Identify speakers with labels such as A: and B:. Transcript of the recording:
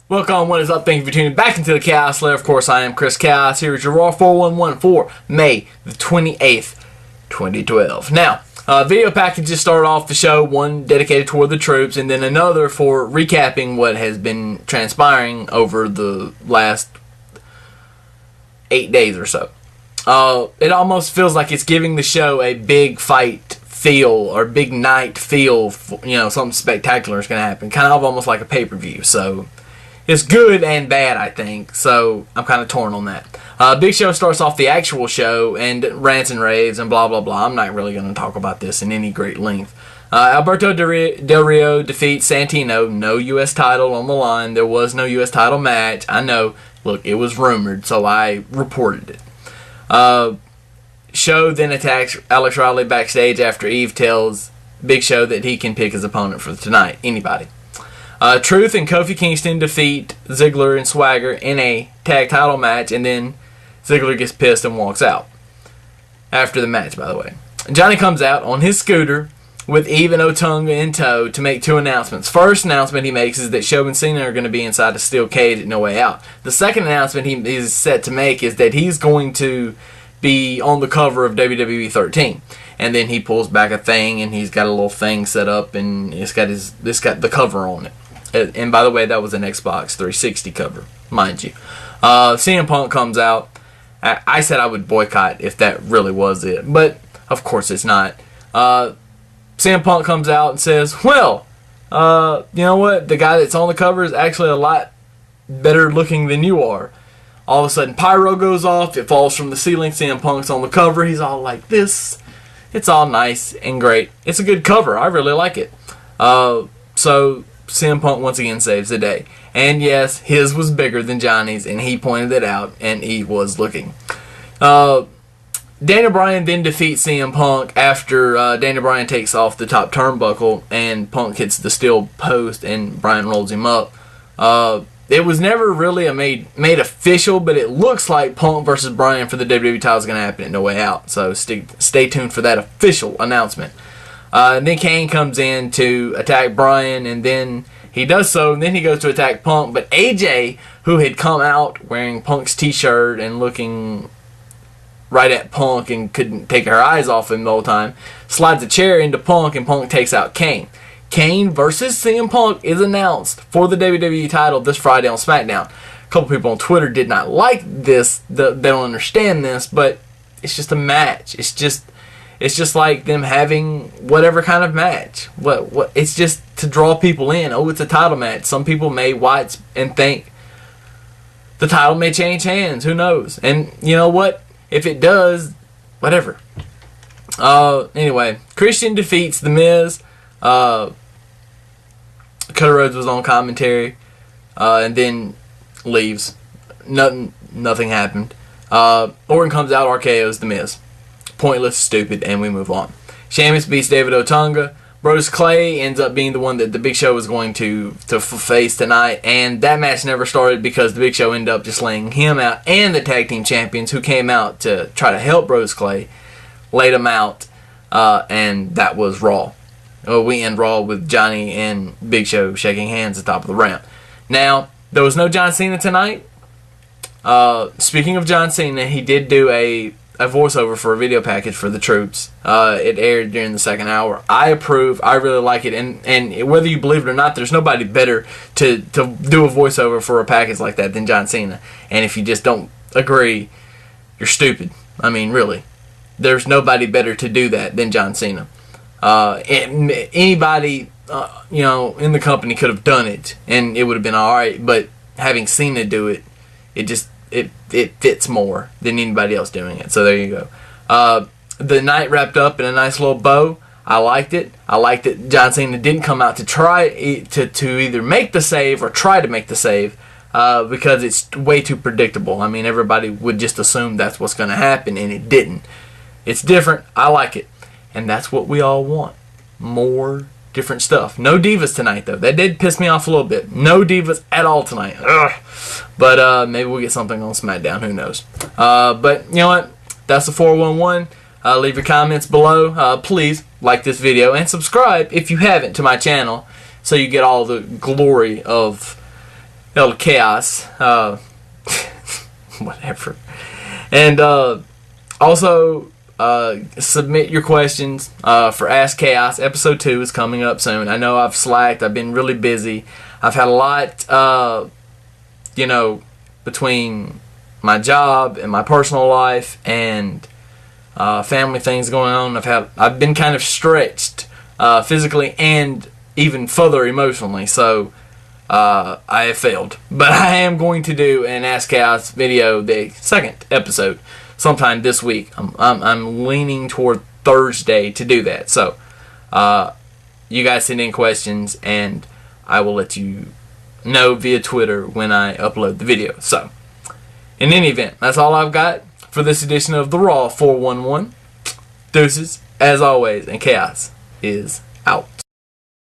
A: Welcome, what is up? Thank you for tuning back into the Chaos Lair. Of course, I am Chris Chaos. Here is your Raw 411 for May the 28th, 2012. Now, video packages start off the show, one dedicated toward the troops, and then another for recapping what has been transpiring over the last 8 days or so. It almost feels like it's giving the show a big fight feel or big night feel. Something spectacular is going to happen. Kind of almost like a pay-per-view. So it's good and bad, I think. So I'm kind of torn on that. Big Show starts off the actual show and rants and raves and blah, blah, blah. I'm not really going to talk about this in any great length. Alberto Del Rio defeats Santino. No U.S. title on the line. There was no U.S. title match. I know. Look, it was rumored, so I reported it. Show then attacks Alex Riley backstage after Eve tells Big Show that he can pick his opponent for tonight. Anybody. Truth and Kofi Kingston defeat Ziggler and Swagger in a tag title match, and then Ziggler gets pissed and walks out. After the match, by the way. Johnny comes out on his scooter with Eve and Otunga in tow to make two announcements. First announcement he makes is that Show and Cena are going to be inside a steel cage at No Way Out. The second announcement he is set to make is that he's going to be on the cover of WWE 13. And then he pulls back a thing, and he's got a little thing set up, and it's got the cover on it. And by the way, that was an Xbox 360 cover, mind you. CM Punk comes out. I said I would boycott if that really was it, but of course it's not. CM Punk comes out and says, well, you know what? The guy that's on the cover is actually a lot better looking than you are. All of a sudden, pyro goes off. It falls from the ceiling. CM Punk's on the cover. He's all like this. It's all nice and great. It's a good cover. I really like it. So CM Punk once again saves the day. And yes, his was bigger than Johnny's, and he pointed it out, and he was looking. Daniel Bryan then defeats CM Punk after Daniel Bryan takes off the top turnbuckle, and Punk hits the steel post, and Bryan rolls him up. It was never really made official, but it looks like Punk versus Bryan for the WWE title is going to happen at No Way Out. So stay tuned for that official announcement. And then Kane comes in to attack Bryan, and then he does so, and then he goes to attack Punk. But AJ, who had come out wearing Punk's t-shirt and looking right at Punk and couldn't take her eyes off him the whole time, slides a chair into Punk, and Punk takes out Kane. Kane versus CM Punk is announced for the WWE title this Friday on SmackDown. A couple people on Twitter did not like this. They don't understand this, but it's just a match. It's just like them having whatever kind of match. What? It's just to draw people in. Oh, it's a title match. Some people may watch and think the title may change hands. Who knows? And you know what? If it does, whatever. Anyway, Christian defeats The Miz. Cody Rhodes was on commentary, and then leaves. Nothing happened. Orton comes out, RKO's The Miz. Pointless, stupid, and we move on. Sheamus beats David Otunga. Brodus Clay ends up being the one that the Big Show was going to face tonight, and that match never started because the Big Show ended up just laying him out, and the tag team champions who came out to try to help Brodus Clay laid him out, and that was Raw. We end Raw with Johnny and Big Show shaking hands at the top of the ramp. Now, there was no John Cena tonight. Speaking of John Cena, he did do a voiceover for a video package for the troops. It aired during the second hour. I approve. I really like it. And whether you believe it or not, there's nobody better to do a voiceover for a package like that than John Cena. And if you just don't agree, you're stupid. I mean, really. There's nobody better to do that than John Cena. Anybody, in the company could have done it, and it would have been alright, but having Cena do it, it fits more than anybody else doing it. So there you go. The night wrapped up in a nice little bow. I liked it. I liked that John Cena didn't come out to try to either make the save or try to make the save, because it's way too predictable. I mean, everybody would just assume that's what's going to happen, and it didn't. It's different. I like it. And that's what we all want. More different stuff. No divas tonight, though. That did piss me off a little bit. No divas at all tonight. Ugh. But maybe we'll get something on SmackDown. Who knows? But you know what? That's the 411. Leave your comments below. Please like this video and subscribe if you haven't to my channel, so you get all the glory of El Chaos. Whatever. And also submit your questions for Ask Chaos. Episode 2 is coming up soon. I know I've slacked. I've been really busy. I've had a lot, between my job and my personal life and family things going on. I've been kind of stretched physically and even further emotionally. So I have failed. But I am going to do an Ask Chaos video, the second episode, sometime this week. I'm leaning toward Thursday to do that. So you guys send in questions and I will let you know via Twitter when I upload the video. So in any event, that's all I've got for this edition of The Raw 411. Deuces, as always, and chaos is